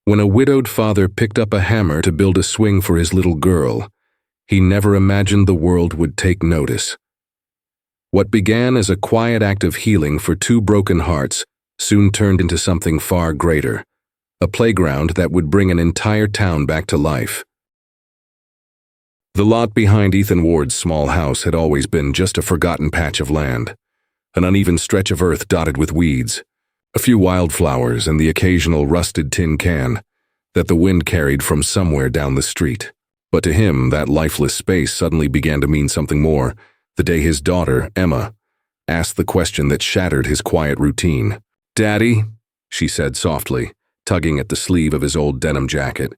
When a widowed father picked up a hammer to build a swing for his little girl, he never imagined the world would take notice. What began as a quiet act of healing for two broken hearts soon turned into something far greater, a playground that would bring an entire town back to life. The lot behind Ethan Ward's small house had always been just a forgotten patch of land, an uneven stretch of earth dotted with weeds, a few wildflowers and the occasional rusted tin can that the wind carried from somewhere down the street. But to him, that lifeless space suddenly began to mean something more the day his daughter, Emma, asked the question that shattered his quiet routine. "Daddy," she said softly, tugging at the sleeve of his old denim jacket,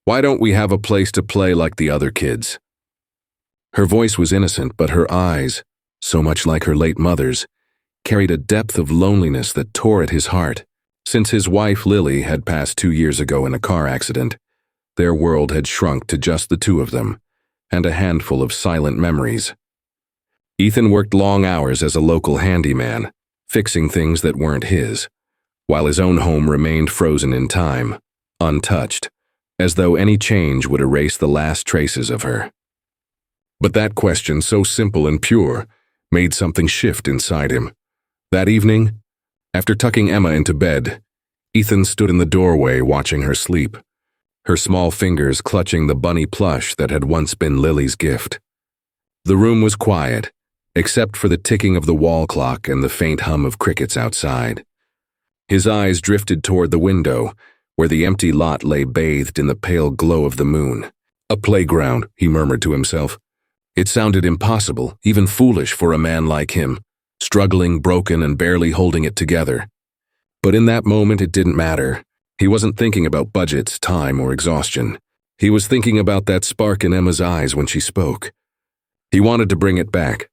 "why don't we have a place to play like the other kids?" Her voice was innocent, but her eyes, so much like her late mother's, carried a depth of loneliness that tore at his heart. Since his wife, Lily, had passed 2 years ago in a car accident, their world had shrunk to just the two of them, and a handful of silent memories. Ethan worked long hours as a local handyman, fixing things that weren't his, while his own home remained frozen in time, untouched, as though any change would erase the last traces of her. But that question, so simple and pure, made something shift inside him. That evening, after tucking Emma into bed, Ethan stood in the doorway watching her sleep, her small fingers clutching the bunny plush that had once been Lily's gift. The room was quiet, except for the ticking of the wall clock and the faint hum of crickets outside. His eyes drifted toward the window, where the empty lot lay bathed in the pale glow of the moon. A playground, he murmured to himself. It sounded impossible, even foolish for a man like him, struggling, broken, and barely holding it together. But in that moment it didn't matter. He wasn't thinking about budgets, time, or exhaustion. He was thinking about that spark in Emma's eyes when she spoke. He wanted to bring it back.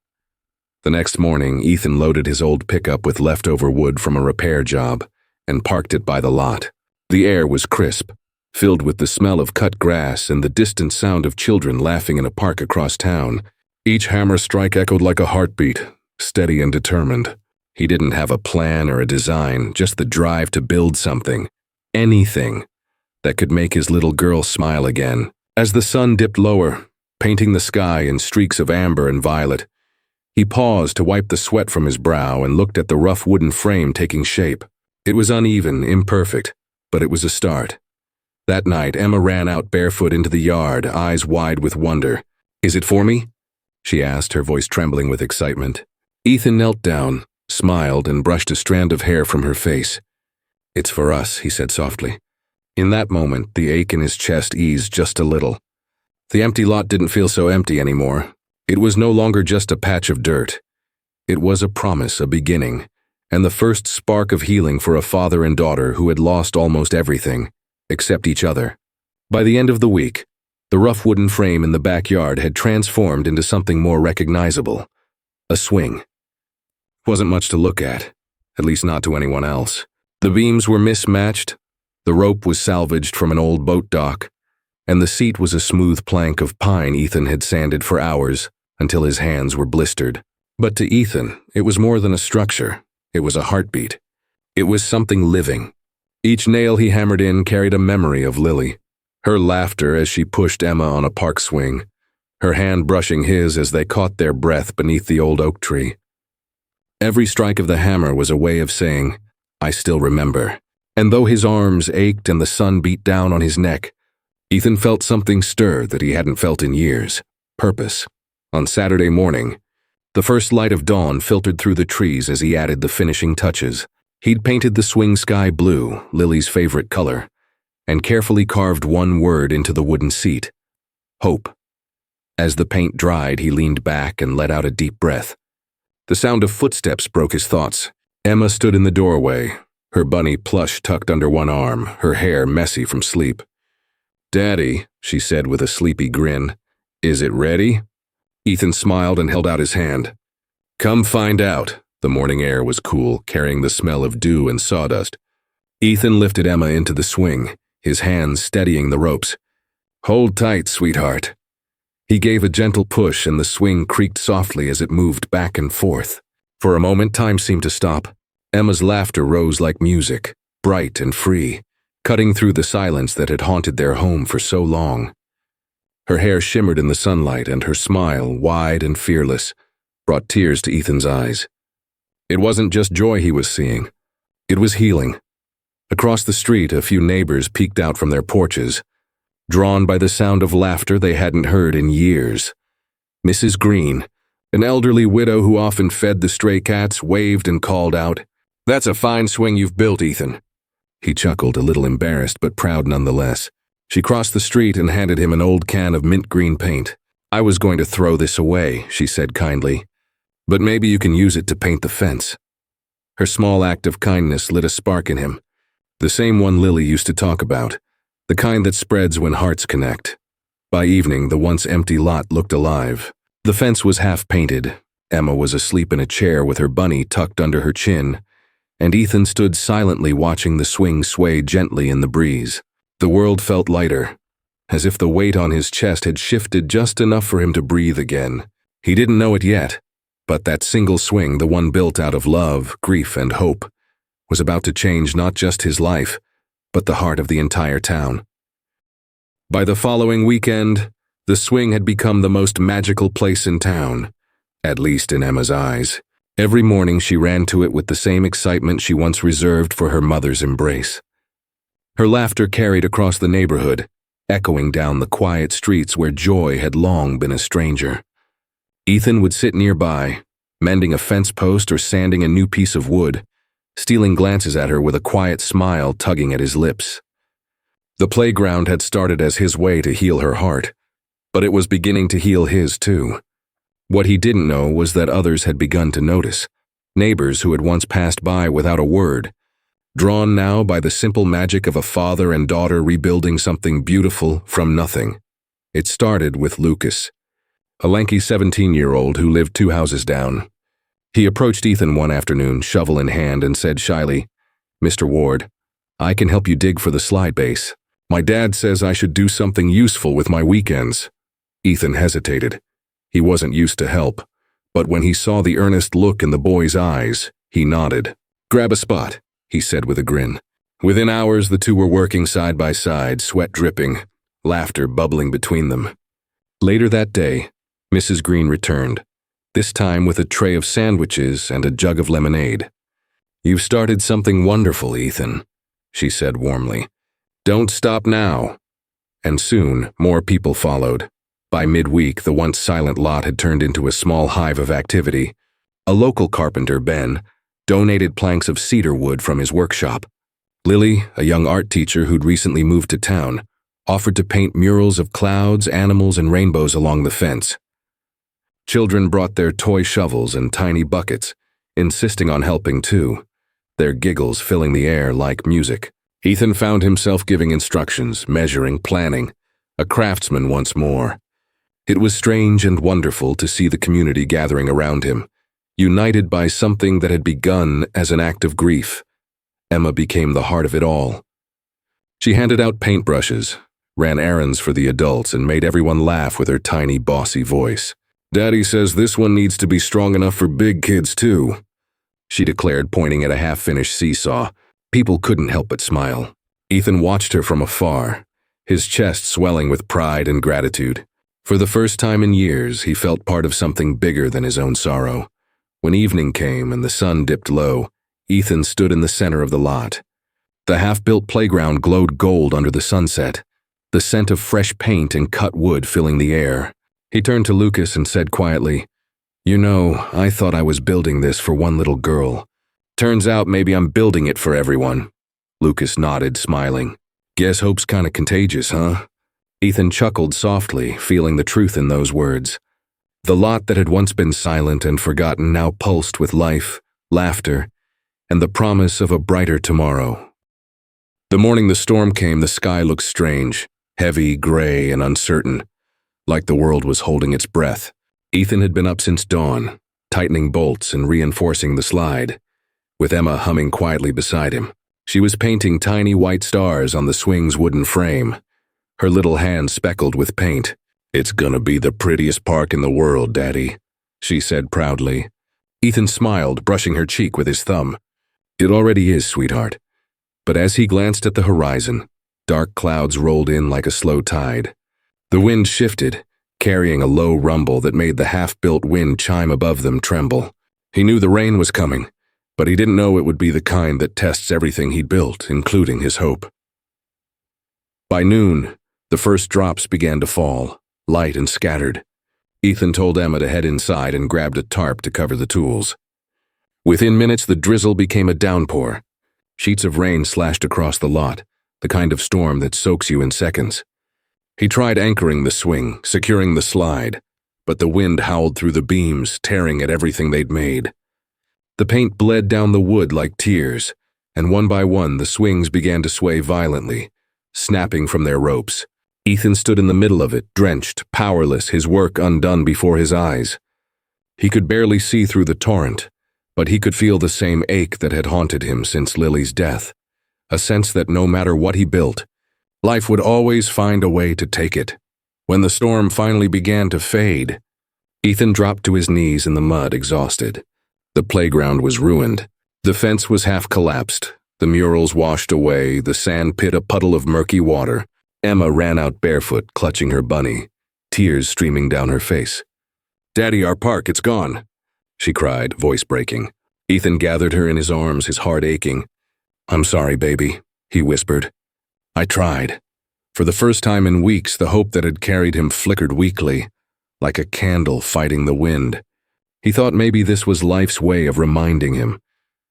The next morning, Ethan loaded his old pickup with leftover wood from a repair job and parked it by the lot. The air was crisp, filled with the smell of cut grass and the distant sound of children laughing in a park across town. Each hammer strike echoed like a heartbeat, steady and determined. He didn't have a plan or a design, just the drive to build something. Anything that could make his little girl smile again. As the sun dipped lower, painting the sky in streaks of amber and violet, he paused to wipe the sweat from his brow and looked at the rough wooden frame taking shape. It was uneven, imperfect, but it was a start. That night, Emma ran out barefoot into the yard, eyes wide with wonder. "Is it for me?" she asked, her voice trembling with excitement. Ethan knelt down, smiled, and brushed a strand of hair from her face. "It's for us," he said softly. In that moment, the ache in his chest eased just a little. The empty lot didn't feel so empty anymore. It was no longer just a patch of dirt. It was a promise, a beginning, and the first spark of healing for a father and daughter who had lost almost everything, except each other. By the end of the week, the rough wooden frame in the backyard had transformed into something more recognizable. A swing. Wasn't much to look at least not to anyone else. The beams were mismatched, the rope was salvaged from an old boat dock, and the seat was a smooth plank of pine Ethan had sanded for hours until his hands were blistered. But to Ethan, it was more than a structure. It was a heartbeat. It was something living. Each nail he hammered in carried a memory of Lily, her laughter as she pushed Emma on a park swing, her hand brushing his as they caught their breath beneath the old oak tree. Every strike of the hammer was a way of saying, "I still remember." And though his arms ached and the sun beat down on his neck, Ethan felt something stir that he hadn't felt in years. Purpose. On Saturday morning, the first light of dawn filtered through the trees as he added the finishing touches. He'd painted the swing sky blue, Lily's favorite color, and carefully carved one word into the wooden seat: hope. As the paint dried, he leaned back and let out a deep breath. The sound of footsteps broke his thoughts. Emma stood in the doorway, her bunny plush tucked under one arm, her hair messy from sleep. "Daddy," she said with a sleepy grin, "is it ready?" Ethan smiled and held out his hand. "Come find out." The morning air was cool, carrying the smell of dew and sawdust. Ethan lifted Emma into the swing, his hands steadying the ropes. "Hold tight, sweetheart." He gave a gentle push and the swing creaked softly as it moved back and forth. For a moment, time seemed to stop. Emma's laughter rose like music, bright and free, cutting through the silence that had haunted their home for so long. Her hair shimmered in the sunlight, and her smile, wide and fearless, brought tears to Ethan's eyes. It wasn't just joy he was seeing. It was healing. Across the street, a few neighbors peeked out from their porches, drawn by the sound of laughter they hadn't heard in years. Mrs. Green, an elderly widow who often fed the stray cats, waved and called out, "That's a fine swing you've built, Ethan." He chuckled, a little embarrassed but proud nonetheless. She crossed the street and handed him an old can of mint green paint. "I was going to throw this away," she said kindly, "but maybe you can use it to paint the fence." Her small act of kindness lit a spark in him, the same one Lily used to talk about, the kind that spreads when hearts connect. By evening, the once empty lot looked alive. The fence was half painted. Emma was asleep in a chair with her bunny tucked under her chin, and Ethan stood silently watching the swing sway gently in the breeze. The world felt lighter, as if the weight on his chest had shifted just enough for him to breathe again. He didn't know it yet, but that single swing, the one built out of love, grief, and hope, was about to change not just his life, but the heart of the entire town. By the following weekend, the swing had become the most magical place in town, at least in Emma's eyes. Every morning she ran to it with the same excitement she once reserved for her mother's embrace. Her laughter carried across the neighborhood, echoing down the quiet streets where joy had long been a stranger. Ethan would sit nearby, mending a fence post or sanding a new piece of wood, stealing glances at her with a quiet smile tugging at his lips. The playground had started as his way to heal her heart, but it was beginning to heal his too. What he didn't know was that others had begun to notice, neighbors who had once passed by without a word, drawn now by the simple magic of a father and daughter rebuilding something beautiful from nothing. It started with Lucas, a lanky 17-year-old who lived 2 houses down. He approached Ethan one afternoon, shovel in hand, and said shyly, "Mr. Ward, I can help you dig for the slide base. My dad says I should do something useful with my weekends." Ethan hesitated. He wasn't used to help, but when he saw the earnest look in the boy's eyes, he nodded. "Grab a spot," he said with a grin. Within hours, the two were working side by side, sweat dripping, laughter bubbling between them. Later that day, Mrs. Green returned, this time with a tray of sandwiches and a jug of lemonade. "You've started something wonderful, Ethan," she said warmly. "Don't stop now." And soon, more people followed. By midweek, the once silent lot had turned into a small hive of activity. A local carpenter, Ben, donated planks of cedar wood from his workshop. Lily, a young art teacher who'd recently moved to town, offered to paint murals of clouds, animals, and rainbows along the fence. Children brought their toy shovels and tiny buckets, insisting on helping too, their giggles filling the air like music. Ethan found himself giving instructions, measuring, planning, a craftsman once more. It was strange and wonderful to see the community gathering around him, united by something that had begun as an act of grief. Emma became the heart of it all. She handed out paintbrushes, ran errands for the adults, and made everyone laugh with her tiny, bossy voice. "Daddy says this one needs to be strong enough for big kids too," she declared, pointing at a half-finished seesaw. People couldn't help but smile. Ethan watched her from afar, his chest swelling with pride and gratitude. For the first time in years, he felt part of something bigger than his own sorrow. When evening came and the sun dipped low, Ethan stood in the center of the lot. The half-built playground glowed gold under the sunset, the scent of fresh paint and cut wood filling the air. He turned to Lucas and said quietly, "You know, I thought I was building this for one little girl. Turns out maybe I'm building it for everyone." Lucas nodded, smiling. "Guess hope's kinda contagious, huh?" Ethan chuckled softly, feeling the truth in those words. The lot that had once been silent and forgotten now pulsed with life, laughter, and the promise of a brighter tomorrow. The morning the storm came, the sky looked strange, heavy, gray, and uncertain, like the world was holding its breath. Ethan had been up since dawn, tightening bolts and reinforcing the slide, with Emma humming quietly beside him. She was painting tiny white stars on the swing's wooden frame, her little hand speckled with paint. "It's gonna be the prettiest park in the world, Daddy," she said proudly. Ethan smiled, brushing her cheek with his thumb. "It already is, sweetheart. But as he glanced at the horizon, dark clouds rolled in like a slow tide. The wind shifted, carrying a low rumble that made the half-built wind chime above them tremble. He knew the rain was coming, but he didn't know it would be the kind that tests everything he'd built, including his hope. By noon, the first drops began to fall, light and scattered. Ethan told Emma to head inside and grabbed a tarp to cover the tools. Within minutes, the drizzle became a downpour. Sheets of rain slashed across the lot, the kind of storm that soaks you in seconds. He tried anchoring the swing, securing the slide, but the wind howled through the beams, tearing at everything they'd made. The paint bled down the wood like tears, and one by one the swings began to sway violently, snapping from their ropes. Ethan stood in the middle of it, drenched, powerless, his work undone before his eyes. He could barely see through the torrent, but he could feel the same ache that had haunted him since Lily's death, a sense that no matter what he built, life would always find a way to take it. When the storm finally began to fade, Ethan dropped to his knees in the mud, exhausted. The playground was ruined. The fence was half collapsed, the murals washed away, the sand pit a puddle of murky water. Emma ran out barefoot, clutching her bunny, tears streaming down her face. "Daddy, our park, it's gone," she cried, voice breaking. Ethan gathered her in his arms, his heart aching. "I'm sorry, baby," he whispered. "I tried." For the first time in weeks, the hope that had carried him flickered weakly, like a candle fighting the wind. He thought maybe this was life's way of reminding him.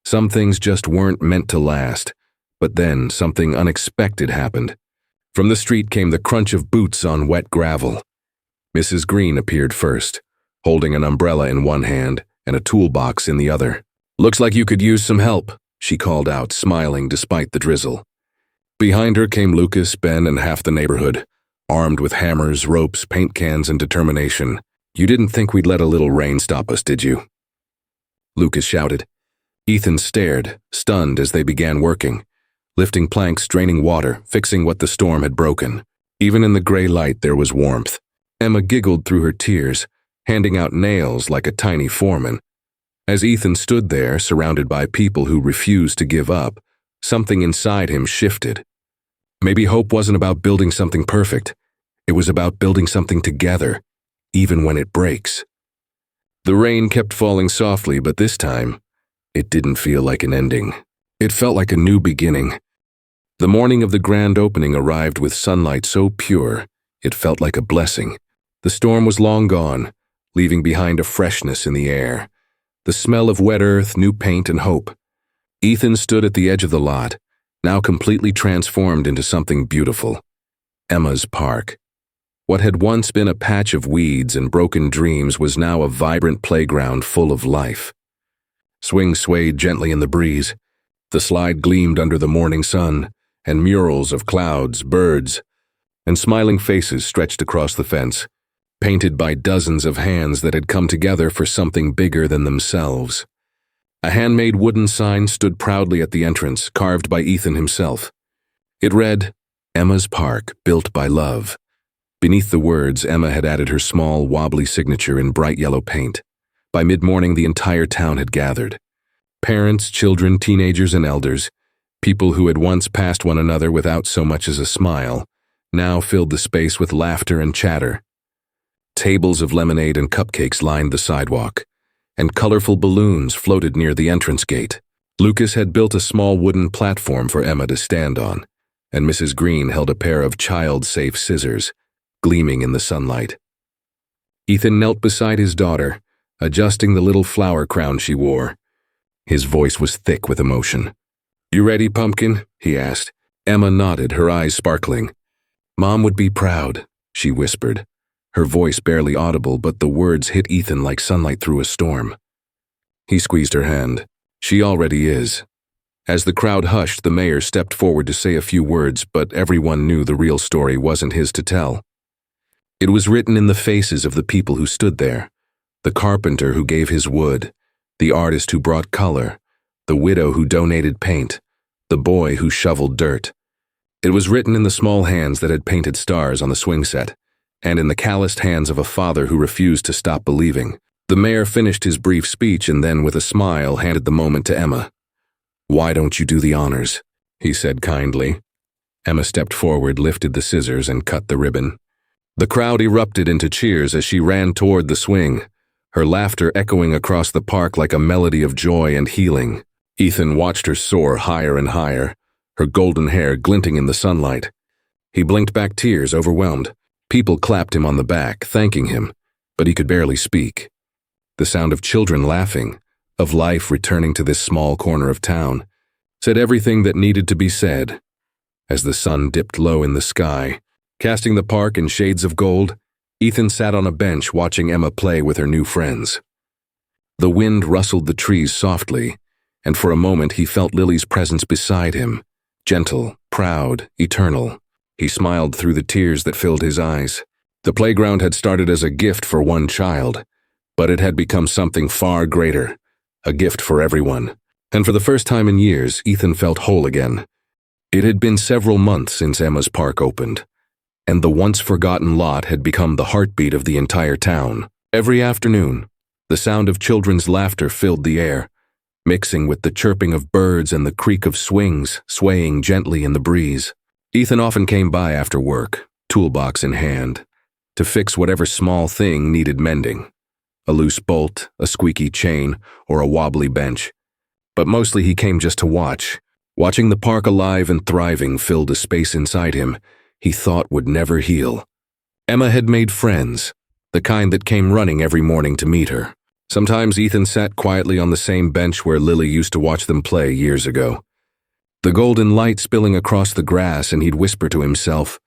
Some things just weren't meant to last, but then something unexpected happened. From the street came the crunch of boots on wet gravel. Mrs. Green appeared first, holding an umbrella in one hand and a toolbox in the other. "Looks like you could use some help," she called out, smiling despite the drizzle. Behind her came Lucas, Ben, and half the neighborhood, armed with hammers, ropes, paint cans, and determination. "You didn't think we'd let a little rain stop us, did you?" Lucas shouted. Ethan stared, stunned as they began working, lifting planks, draining water, fixing what the storm had broken. Even in the gray light there was warmth. Emma giggled through her tears, handing out nails like a tiny foreman. As Ethan stood there, surrounded by people who refused to give up, something inside him shifted. Maybe hope wasn't about building something perfect. It was about building something together, even when it breaks. The rain kept falling softly, but this time, it didn't feel like an ending. It felt like a new beginning. The morning of the grand opening arrived with sunlight so pure, it felt like a blessing. The storm was long gone, leaving behind a freshness in the air, the smell of wet earth, new paint, and hope. Ethan stood at the edge of the lot, now completely transformed into something beautiful. Emma's park. What had once been a patch of weeds and broken dreams was now a vibrant playground full of life. Swings swayed gently in the breeze. The slide gleamed under the morning sun, and murals of clouds, birds, and smiling faces stretched across the fence, painted by dozens of hands that had come together for something bigger than themselves. A handmade wooden sign stood proudly at the entrance, carved by Ethan himself. It read, "Emma's Park, built by love." Beneath the words, Emma had added her small, wobbly signature in bright yellow paint. By mid-morning, the entire town had gathered. Parents, children, teenagers, and elders, people who had once passed one another without so much as a smile, now filled the space with laughter and chatter. Tables of lemonade and cupcakes lined the sidewalk, and colorful balloons floated near the entrance gate. Lucas had built a small wooden platform for Emma to stand on, and Mrs. Green held a pair of child-safe scissors, gleaming in the sunlight. Ethan knelt beside his daughter, adjusting the little flower crown she wore. His voice was thick with emotion. "You ready, Pumpkin?" he asked. Emma nodded, her eyes sparkling. "Mom would be proud," she whispered, her voice barely audible, but the words hit Ethan like sunlight through a storm. He squeezed her hand. "She already is." As the crowd hushed, the mayor stepped forward to say a few words, but everyone knew the real story wasn't his to tell. It was written in the faces of the people who stood there. The carpenter who gave his wood, the artist who brought color, the widow who donated paint, the boy who shoveled dirt. It was written in the small hands that had painted stars on the swing set, and in the calloused hands of a father who refused to stop believing. The mayor finished his brief speech and then, with a smile, handed the moment to Emma. "Why don't you do the honors?" he said kindly. Emma stepped forward, lifted the scissors, and cut the ribbon. The crowd erupted into cheers as she ran toward the swing, her laughter echoing across the park like a melody of joy and healing. Ethan watched her soar higher and higher, her golden hair glinting in the sunlight. He blinked back tears, overwhelmed. People clapped him on the back, thanking him, but he could barely speak. The sound of children laughing, of life returning to this small corner of town, said everything that needed to be said. As the sun dipped low in the sky, casting the park in shades of gold, Ethan sat on a bench watching Emma play with her new friends. The wind rustled the trees softly, and for a moment he felt Lily's presence beside him, gentle, proud, eternal. He smiled through the tears that filled his eyes. The playground had started as a gift for one child, but it had become something far greater, a gift for everyone. And for the first time in years, Ethan felt whole again. It had been several months since Emma's park opened, and the once-forgotten lot had become the heartbeat of the entire town. Every afternoon, the sound of children's laughter filled the air, mixing with the chirping of birds and the creak of swings swaying gently in the breeze. Ethan often came by after work, toolbox in hand, to fix whatever small thing needed mending. A loose bolt, a squeaky chain, or a wobbly bench. But mostly he came just to watch. Watching the park alive and thriving filled a space inside him he thought would never heal. Emma had made friends, the kind that came running every morning to meet her. Sometimes Ethan sat quietly on the same bench where Lily used to watch them play years ago. The golden light spilling across the grass, and he'd whisper to himself,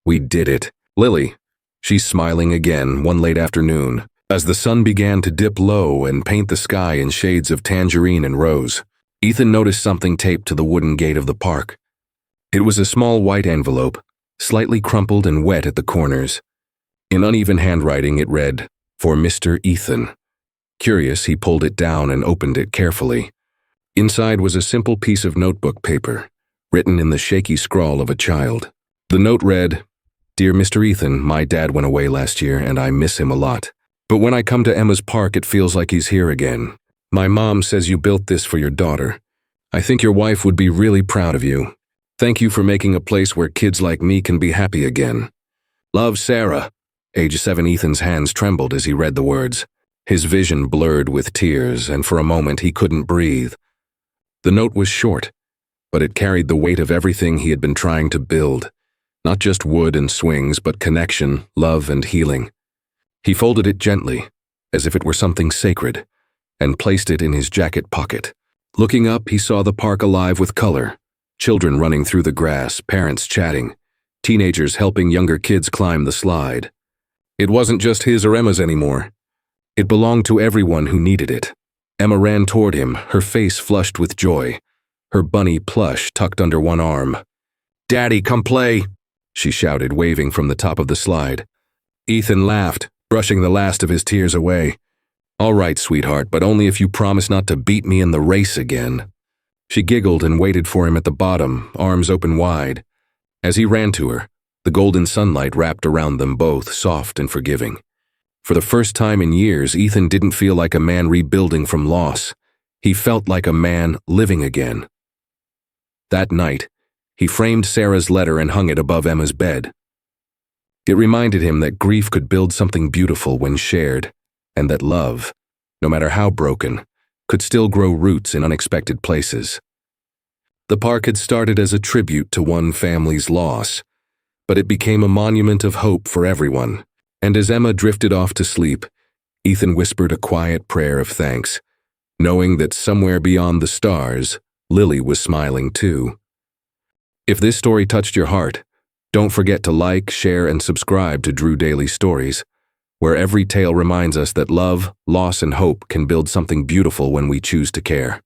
"We did it. Lily." She's smiling again one late afternoon, as the sun began to dip low and paint the sky in shades of tangerine and rose. Ethan noticed something taped to the wooden gate of the park. It was a small white envelope, slightly crumpled and wet at the corners. In uneven handwriting it read, "For Mr. Ethan." Curious, he pulled it down and opened it carefully. Inside was a simple piece of notebook paper, written in the shaky scrawl of a child. The note read, "Dear Mr. Ethan, my dad went away last year and I miss him a lot. But when I come to Emma's park, it feels like he's here again. My mom says you built this for your daughter. I think your wife would be really proud of you. Thank you for making a place where kids like me can be happy again. Love, Sarah." Age 7 Ethan's hands trembled as he read the words. His vision blurred with tears, and for a moment he couldn't breathe. The note was short, but it carried the weight of everything he had been trying to build. Not just wood and swings, but connection, love, and healing. He folded it gently, as if it were something sacred, and placed it in his jacket pocket. Looking up, he saw the park alive with color. Children running through the grass, parents chatting, teenagers helping younger kids climb the slide. It wasn't just his or Emma's anymore. It belonged to everyone who needed it. Emma ran toward him, her face flushed with joy, her bunny plush tucked under one arm. "Daddy, come play," she shouted, waving from the top of the slide. Ethan laughed, brushing the last of his tears away. "All right, sweetheart, but only if you promise not to beat me in the race again." She giggled and waited for him at the bottom, arms open wide. As he ran to her, the golden sunlight wrapped around them both, soft and forgiving. For the first time in years, Ethan didn't feel like a man rebuilding from loss. He felt like a man living again. That night, he framed Sarah's letter and hung it above Emma's bed. It reminded him that grief could build something beautiful when shared, and that love, no matter how broken, could still grow roots in unexpected places. The park had started as a tribute to one family's loss, but it became a monument of hope for everyone. And as Emma drifted off to sleep, Ethan whispered a quiet prayer of thanks, knowing that somewhere beyond the stars, Lily was smiling too. If this story touched your heart, don't forget to like, share, and subscribe to Drew Daily Stories, where every tale reminds us that love, loss, and hope can build something beautiful when we choose to care.